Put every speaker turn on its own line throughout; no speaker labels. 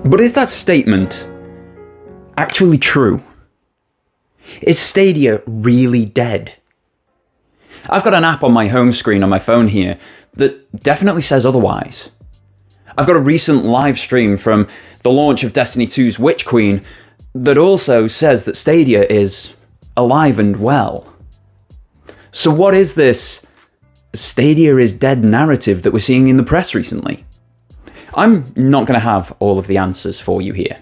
But is that statement actually true? Is Stadia really dead? I've got an app on my home screen on my phone here that definitely says otherwise. I've got a recent live stream from the launch of Destiny 2's Witch Queen that also says that Stadia is alive and well. So what is this Stadia is dead narrative that we're seeing in the press recently? I'm not going to have all of the answers for you here.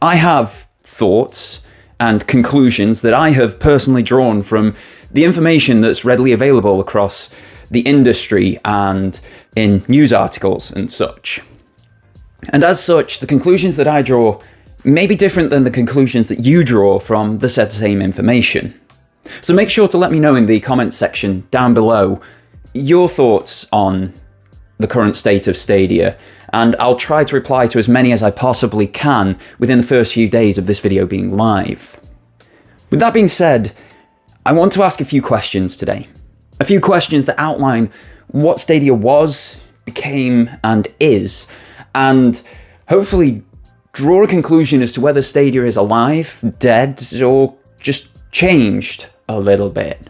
I have thoughts and conclusions that I have personally drawn from the information that's readily available across the industry and in news articles and such. And as such, the conclusions that I draw may be different than the conclusions that you draw from the said same information. So make sure to let me know in the comments section down below your thoughts on the current state of Stadia, and I'll try to reply to as many as I possibly can within the first few days of this video being live. With that being said, I want to ask a few questions today. A few questions that outline what Stadia was, became, and is, and hopefully draw a conclusion as to whether Stadia is alive, dead, or just changed a little bit.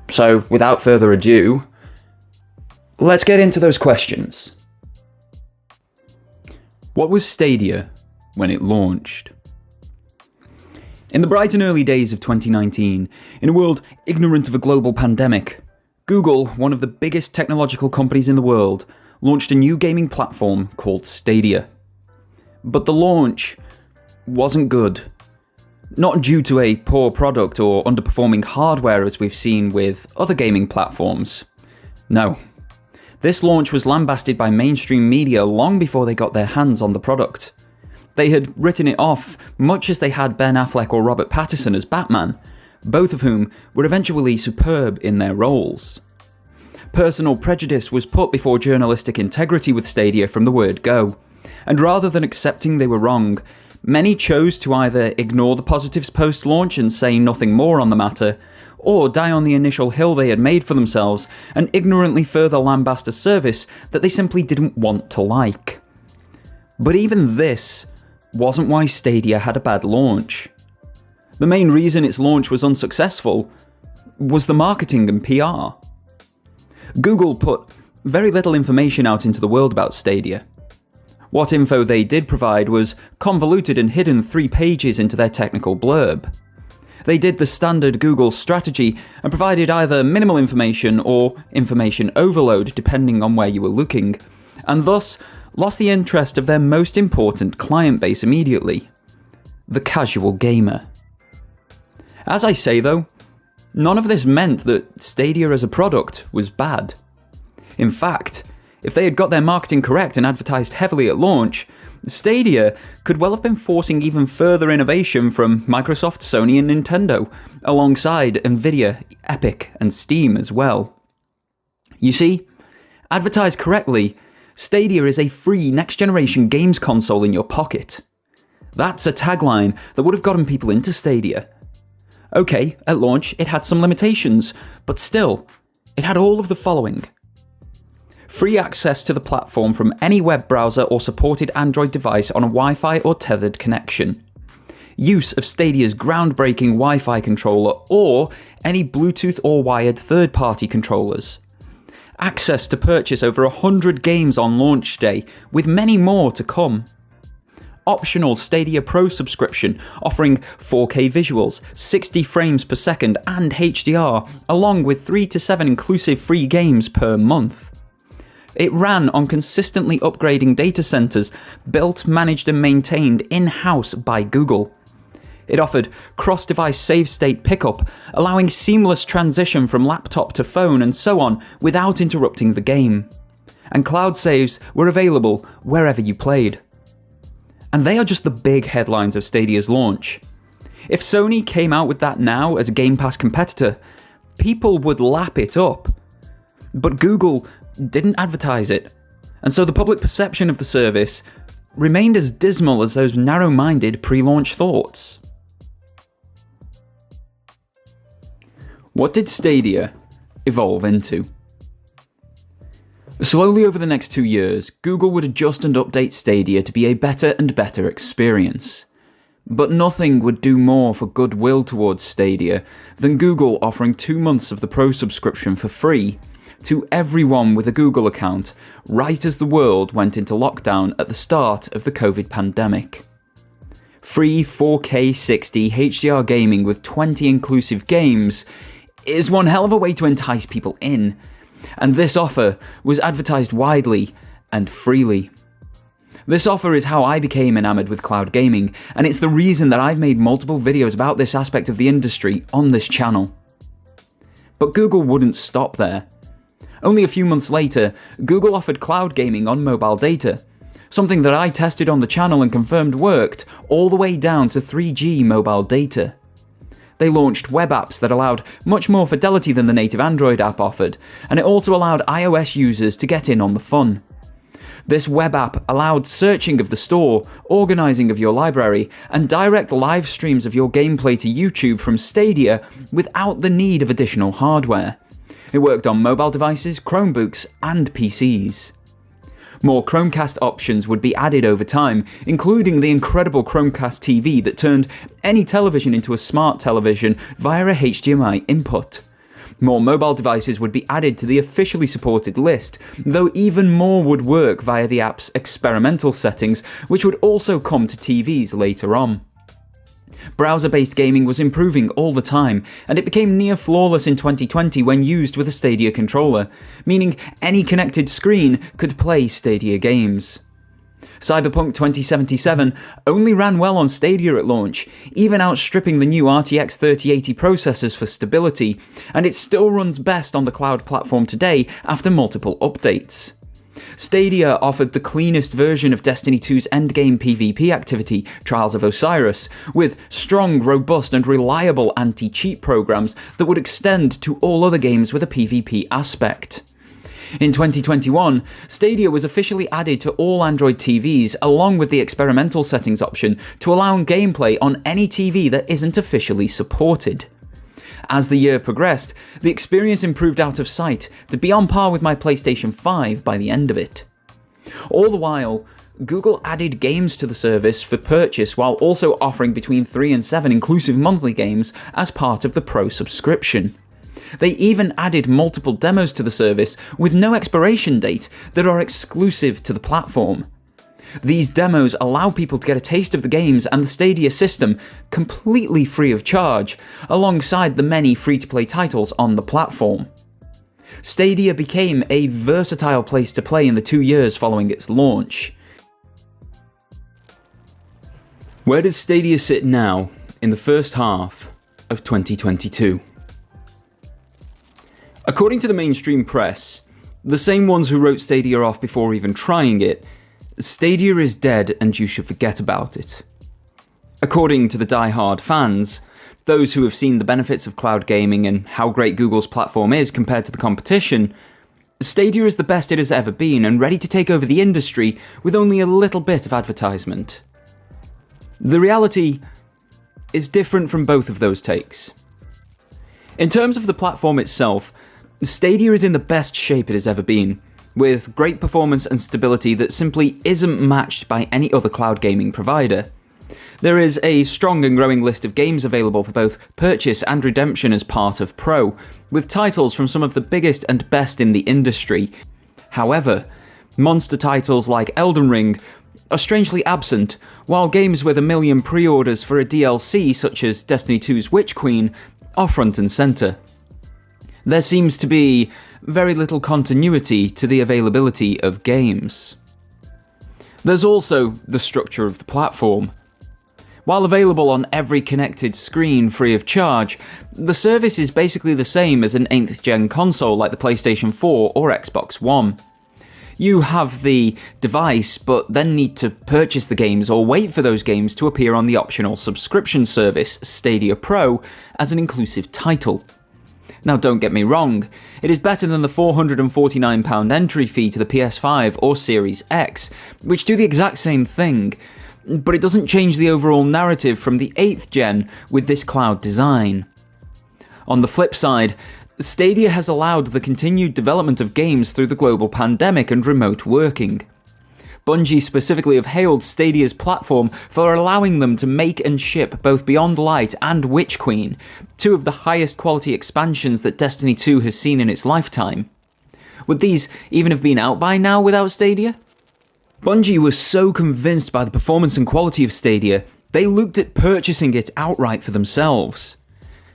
So without further ado, let's get into those questions. What was Stadia when it launched? In the bright and early days of 2019, in a world ignorant of a global pandemic, Google, one of the biggest technological companies in the world, launched a new gaming platform called Stadia. But the launch wasn't good. Not due to a poor product or underperforming hardware as we've seen with other gaming platforms. No. This launch was lambasted by mainstream media long before they got their hands on the product. They had written it off much as they had Ben Affleck or Robert Pattinson as Batman, both of whom were eventually superb in their roles. Personal prejudice was put before journalistic integrity with Stadia from the word go, and rather than accepting they were wrong, many chose to either ignore the positives post-launch and say nothing more on the matter, or die on the initial hill they had made for themselves and ignorantly further lambast a service that they simply didn't want to like. But even this wasn't why Stadia had a bad launch. The main reason its launch was unsuccessful was the marketing and PR. Google put very little information out into the world about Stadia. What info they did provide was convoluted and hidden 3 pages into their technical blurb. They did the standard Google strategy and provided either minimal information or information overload depending on where you were looking, and thus lost the interest of their most important client base immediately: the casual gamer. As I say though, none of this meant that Stadia as a product was bad. In fact, if they had got their marketing correct and advertised heavily at launch, Stadia could well have been forcing even further innovation from Microsoft, Sony and Nintendo, alongside Nvidia, Epic and Steam as well. You see, advertised correctly, Stadia is a free next-generation games console in your pocket. That's a tagline that would have gotten people into Stadia. Okay, at launch it had some limitations, but still, it had all of the following. Free access to the platform from any web browser or supported Android device on a Wi-Fi or tethered connection. Use of Stadia's groundbreaking Wi-Fi controller or any Bluetooth or wired third-party controllers. Access to purchase over 100 games on launch day, with many more to come. Optional Stadia Pro subscription offering 4K visuals, 60 frames per second and HDR, along with 3 to 7 inclusive free games per month. It ran on consistently upgrading data centers, built, managed and maintained in-house by Google. It offered cross-device save state pickup, allowing seamless transition from laptop to phone and so on without interrupting the game. And cloud saves were available wherever you played. And they are just the big headlines of Stadia's launch. If Sony came out with that now as a Game Pass competitor, people would lap it up. But Google didn't advertise it, and so the public perception of the service remained as dismal as those narrow-minded pre-launch thoughts. What did Stadia evolve into? Slowly over the next 2 years, Google would adjust and update Stadia to be a better and better experience. But nothing would do more for goodwill towards Stadia than Google offering 2 months of the Pro subscription for free to everyone with a Google account right as the world went into lockdown at the start of the COVID pandemic. Free 4K 60 HDR gaming with 20 inclusive games is one hell of a way to entice people in, and this offer was advertised widely and freely. This offer is how I became enamored with cloud gaming, and it's the reason that I've made multiple videos about this aspect of the industry on this channel. But Google wouldn't stop there. Only a few months later, Google offered cloud gaming on mobile data, something that I tested on the channel and confirmed worked all the way down to 3G mobile data. They launched web apps that allowed much more fidelity than the native Android app offered, and it also allowed iOS users to get in on the fun. This web app allowed searching of the store, organising of your library, and direct live streams of your gameplay to YouTube from Stadia without the need of additional hardware. It worked on mobile devices, Chromebooks, and PCs. More Chromecast options would be added over time, including the incredible Chromecast TV that turned any television into a smart television via a HDMI input. More mobile devices would be added to the officially supported list, though even more would work via the app's experimental settings, which would also come to TVs later on. Browser-based gaming was improving all the time, and it became near flawless in 2020 when used with a Stadia controller, meaning any connected screen could play Stadia games. Cyberpunk 2077 only ran well on Stadia at launch, even outstripping the new RTX 3080 processors for stability, and it still runs best on the cloud platform today after multiple updates. Stadia offered the cleanest version of Destiny 2's endgame PvP activity, Trials of Osiris, with strong, robust and reliable anti-cheat programs that would extend to all other games with a PvP aspect. In 2021, Stadia was officially added to all Android TVs along with the experimental settings option to allow gameplay on any TV that isn't officially supported. As the year progressed, the experience improved out of sight to be on par with my PlayStation 5 by the end of it. All the while, Google added games to the service for purchase while also offering between 3 and 7 inclusive monthly games as part of the Pro subscription. They even added multiple demos to the service with no expiration date that are exclusive to the platform. These demos allow people to get a taste of the games and the Stadia system completely free of charge, alongside the many free-to-play titles on the platform. Stadia became a versatile place to play in the 2 years following its launch. Where does Stadia sit now in the first half of 2022? According to the mainstream press, the same ones who wrote Stadia off before even trying it, Stadia is dead and you should forget about it. According to the die-hard fans, those who have seen the benefits of cloud gaming and how great Google's platform is compared to the competition, Stadia is the best it has ever been and ready to take over the industry with only a little bit of advertisement. The reality is different from both of those takes. In terms of the platform itself, Stadia is in the best shape it has ever been, with great performance and stability that simply isn't matched by any other cloud gaming provider. There is a strong and growing list of games available for both purchase and redemption as part of Pro, with titles from some of the biggest and best in the industry. However, monster titles like Elden Ring are strangely absent, while games with 1 million pre-orders for a DLC such as Destiny 2's Witch Queen are front and centre. There seems to be very little continuity to the availability of games. There's also the structure of the platform. While available on every connected screen free of charge, the service is basically the same as an 8th gen console like the PlayStation 4 or Xbox One. You have the device, but then need to purchase the games or wait for those games to appear on the optional subscription service, Stadia Pro, as an inclusive title. Now don't get me wrong, it is better than the £449 entry fee to the PS5 or Series X, which do the exact same thing, but it doesn't change the overall narrative from the 8th gen with this cloud design. On the flip side, Stadia has allowed the continued development of games through the global pandemic and remote working. Bungie specifically have hailed Stadia's platform for allowing them to make and ship both Beyond Light and Witch Queen, two of the highest quality expansions that Destiny 2 has seen in its lifetime. Would these even have been out by now without Stadia? Bungie was so convinced by the performance and quality of Stadia, they looked at purchasing it outright for themselves.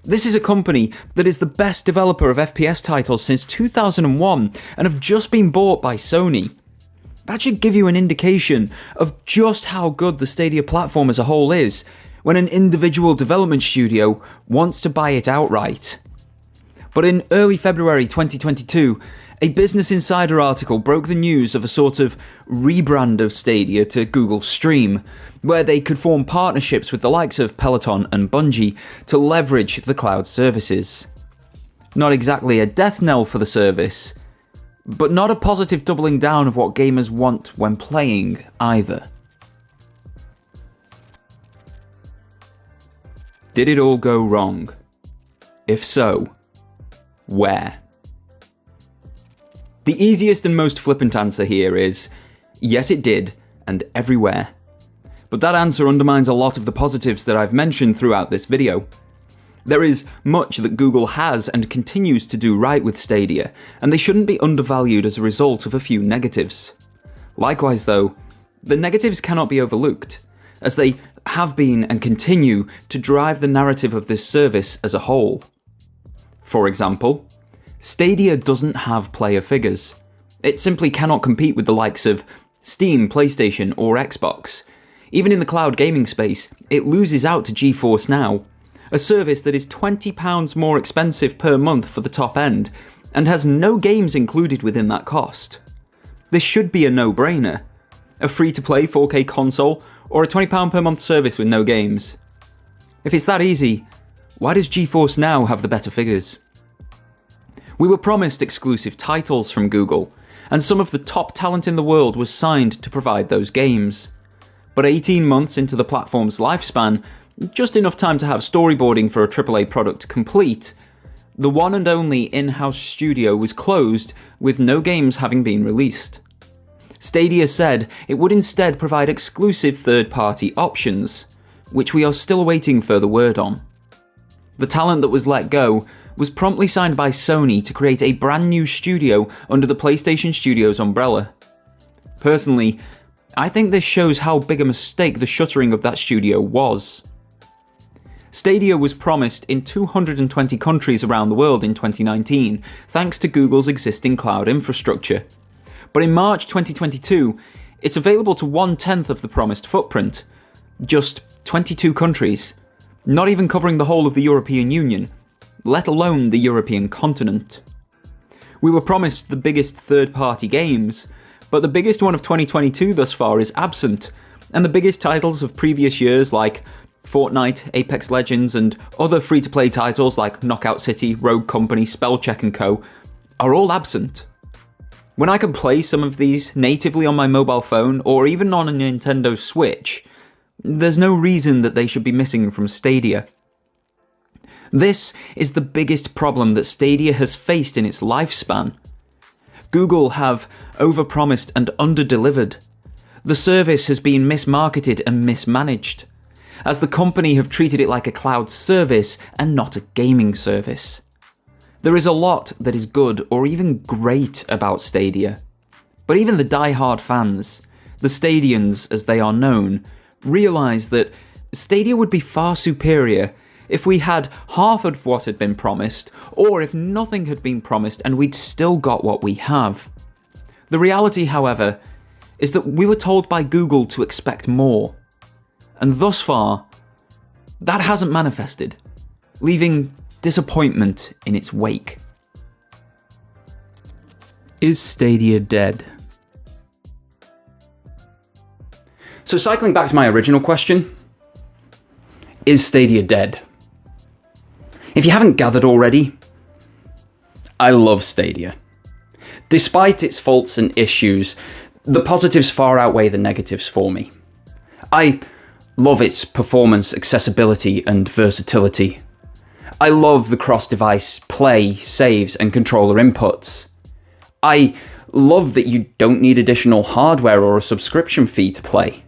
This is a company that is the best developer of FPS titles since 2001 and have just been bought by Sony. That should give you an indication of just how good the Stadia platform as a whole is when an individual development studio wants to buy it outright. But in early February 2022, a Business Insider article broke the news of a sort of rebrand of Stadia to Google Stream, where they could form partnerships with the likes of Peloton and Bungie to leverage the cloud services. Not exactly a death knell for the service, but not a positive doubling down of what gamers want when playing either. Did it all go wrong? If so, where? The easiest and most flippant answer here is, yes it did, and everywhere. But that answer undermines a lot of the positives that I've mentioned throughout this video. There is much that Google has and continues to do right with Stadia, and they shouldn't be undervalued as a result of a few negatives. Likewise though, the negatives cannot be overlooked, as they have been and continue to drive the narrative of this service as a whole. For example, Stadia doesn't have player figures. It simply cannot compete with the likes of Steam, PlayStation, or Xbox. Even in the cloud gaming space, it loses out to GeForce Now, a service that is £20 more expensive per month for the top end, and has no games included within that cost. This should be a no-brainer. A free-to-play 4K console, or a £20 per month service with no games. If it's that easy, why does GeForce Now have the better figures? We were promised exclusive titles from Google, and some of the top talent in the world was signed to provide those games. But 18 months into the platform's lifespan, just enough time to have storyboarding for a AAA product complete, the one and only in-house studio was closed with no games having been released. Stadia said it would instead provide exclusive third-party options, which we are still awaiting further word on. The talent that was let go was promptly signed by Sony to create a brand new studio under the PlayStation Studios umbrella. Personally, I think this shows how big a mistake the shuttering of that studio was. Stadia was promised in 220 countries around the world in 2019, thanks to Google's existing cloud infrastructure. But in March 2022, it's available to 1/10 of the promised footprint, just 22 countries, not even covering the whole of the European Union, let alone the European continent. We were promised the biggest third-party games, but the biggest one of 2022 thus far is absent, and the biggest titles of previous years like Fortnite, Apex Legends, and other free-to-play titles like Knockout City, Rogue Company, Spellcheck & Co. are all absent. When I can play some of these natively on my mobile phone or even on a Nintendo Switch, there's no reason that they should be missing from Stadia. This is the biggest problem that Stadia has faced in its lifespan. Google have overpromised and underdelivered. The service has been mismarketed and mismanaged, as the company have treated it like a cloud service and not a gaming service. There is a lot that is good or even great about Stadia, but even the die-hard fans, the Stadians as they are known, realise that Stadia would be far superior if we had half of what had been promised, or if nothing had been promised and we'd still got what we have. The reality, however, is that we were told by Google to expect more, and thus far, that hasn't manifested, leaving disappointment in its wake. Is Stadia dead? So cycling back to my original question, is Stadia dead? If you haven't gathered already, I love Stadia. Despite its faults and issues, the positives far outweigh the negatives for me. I love its performance, accessibility, and versatility. I love the cross-device play, saves, and controller inputs. I love that you don't need additional hardware or a subscription fee to play.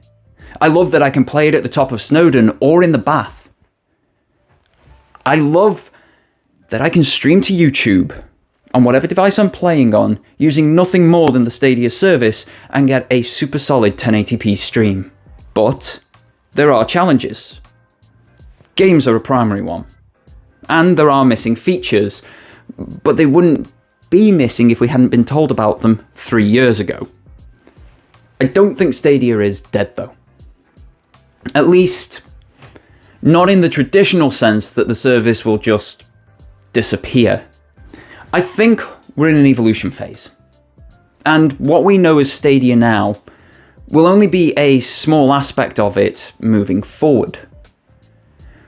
I love that I can play it at the top of Snowdon or in the bath. I love that I can stream to YouTube on whatever device I'm playing on using nothing more than the Stadia service and get a super solid 1080p stream. But there are challenges. Games are a primary one. And there are missing features, but they wouldn't be missing if we hadn't been told about them 3 years ago. I don't think Stadia is dead though. At least, not in the traditional sense that the service will just disappear. I think we're in an evolution phase. And what we know as Stadia now will only be a small aspect of it moving forward.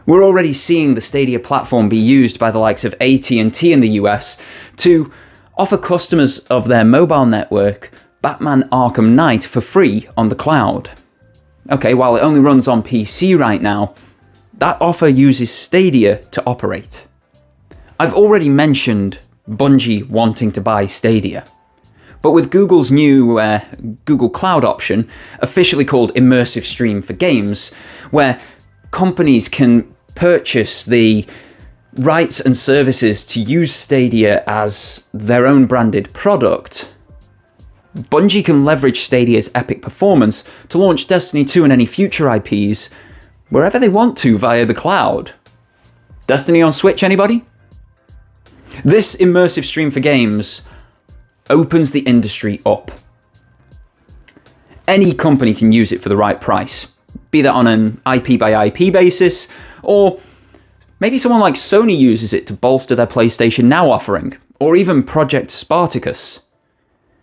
We're already seeing the Stadia platform be used by the likes of AT&T in the US to offer customers of their mobile network Batman Arkham Knight for free on the cloud. Okay, while it only runs on PC right now, that offer uses Stadia to operate. I've already mentioned Bungie wanting to buy Stadia, but with Google's new Google Cloud option, officially called Immersive Stream for Games, where companies can purchase the rights and services to use Stadia as their own branded product, Bungie can leverage Stadia's epic performance to launch Destiny 2 and any future IPs wherever they want to via the cloud. Destiny on Switch, anybody? This immersive stream for games opens the industry up. Any company can use it for the right price, be that on an IP by IP basis, or maybe someone like Sony uses it to bolster their PlayStation Now offering, or even Project Spartacus.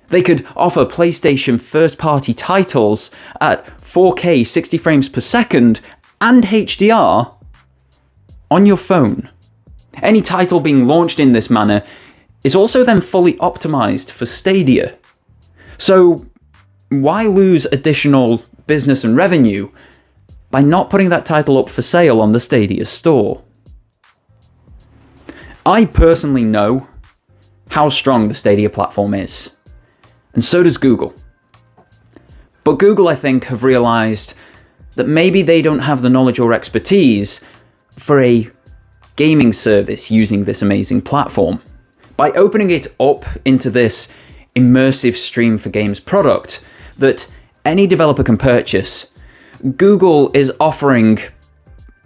They could offer PlayStation first-party titles at 4K 60 frames per second and HDR on your phone. Any title being launched in this manner is also then fully optimized for Stadia. So why lose additional business and revenue by not putting that title up for sale on the Stadia store? I personally know how strong the Stadia platform is, and so does Google. But Google, I think, have realized that maybe they don't have the knowledge or expertise for a gaming service using this amazing platform. By opening it up into this immersive stream for games product that any developer can purchase, Google is offering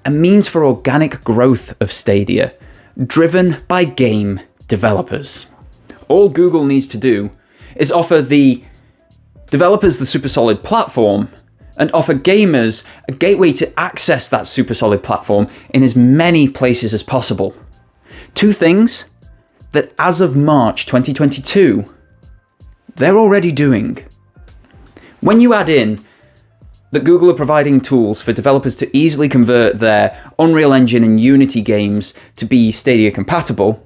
a means for organic growth of Stadia, driven by game developers. All Google needs to do is offer the developers the super solid platform and offer gamers a gateway to access that super solid platform in as many places as possible. Two things that as of March 2022, they're already doing. When you add in that Google are providing tools for developers to easily convert their Unreal Engine and Unity games to be Stadia compatible,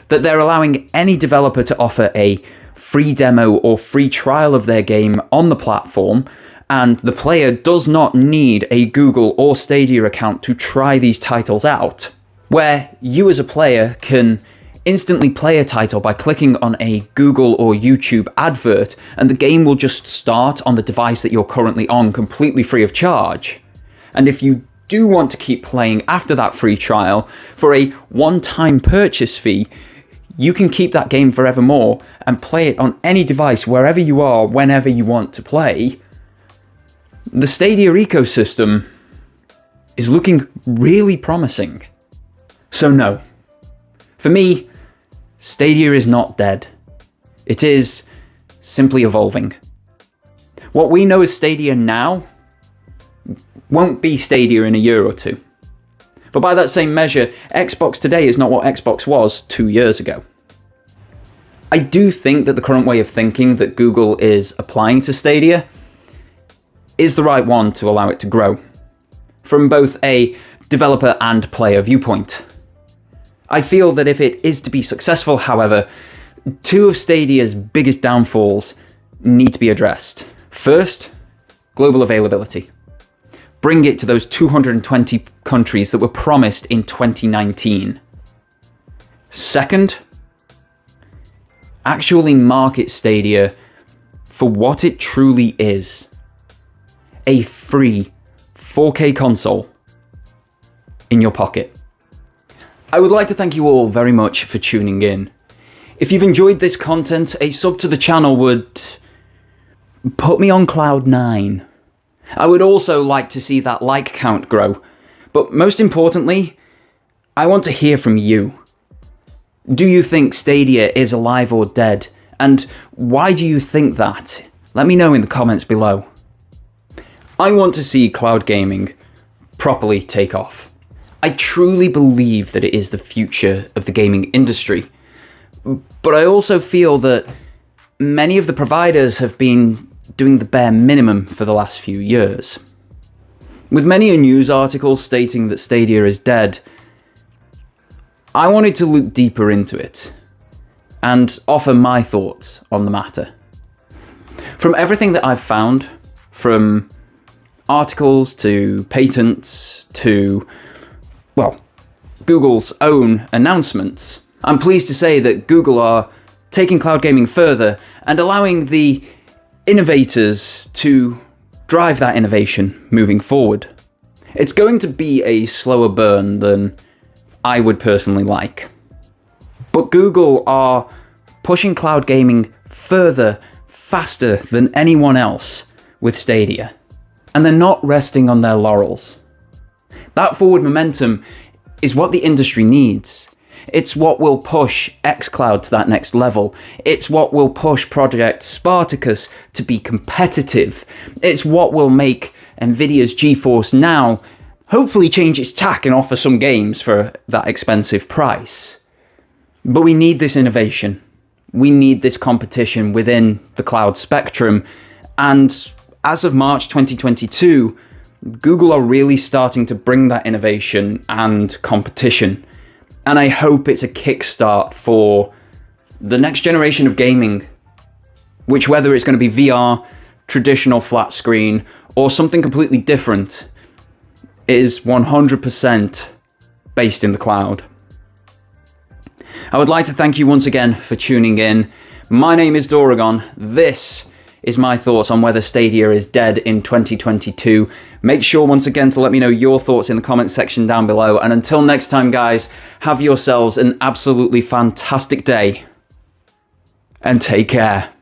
that they're allowing any developer to offer a free demo or free trial of their game on the platform, and the player does not need a Google or Stadia account to try these titles out, where you as a player can instantly play a title by clicking on a Google or YouTube advert, and the game will just start on the device that you're currently on completely free of charge. And if you do want to keep playing after that free trial, for a one-time purchase fee, you can keep that game forevermore and play it on any device wherever you are, whenever you want to play. The Stadia ecosystem is looking really promising. So no, for me, Stadia is not dead. It is simply evolving. What we know as Stadia now won't be Stadia in a year or two. But by that same measure, Xbox today is not what Xbox was 2 years ago. I do think that the current way of thinking that Google is applying to Stadia is the right one to allow it to grow, from both a developer and player viewpoint. I feel that if it is to be successful, however, two of Stadia's biggest downfalls need to be addressed. First, global availability. Bring it to those 220 countries that were promised in 2019. Second, actually market Stadia for what it truly is: a free 4K console in your pocket. I would like to thank you all very much for tuning in. If you've enjoyed this content, a sub to the channel would put me on cloud 9. I would also like to see that like count grow, but most importantly, I want to hear from you. Do you think Stadia is alive or dead? And why do you think that? Let me know in the comments below. I want to see cloud gaming properly take off. I truly believe that it is the future of the gaming industry, but I also feel that many of the providers have been doing the bare minimum for the last few years. With many a news article stating that Stadia is dead, I wanted to look deeper into it and offer my thoughts on the matter. From everything that I've found, from articles to patents to, well, Google's own announcements, I'm pleased to say that Google are taking cloud gaming further and allowing the innovators to drive that innovation moving forward. It's going to be a slower burn than I would personally like. But Google are pushing cloud gaming further, faster than anyone else with Stadia. And they're not resting on their laurels. That forward momentum is what the industry needs. It's what will push xCloud to that next level. It's what will push Project Spartacus to be competitive. It's what will make Nvidia's GeForce Now hopefully change its tack and offer some games for that expensive price. But we need this innovation. We need this competition within the cloud spectrum. And as of March 2022, Google are really starting to bring that innovation and competition. And I hope it's a kickstart for the next generation of gaming, which, whether it's going to be VR, traditional flat screen, or something completely different, is 100% based in the cloud. I would like to thank you once again for tuning in. My name is Doragon. This is my thoughts on whether Stadia is dead in 2022. Make sure once again to let me know your thoughts in the comment section down below. And until next time, guys, have yourselves an absolutely fantastic day and take care.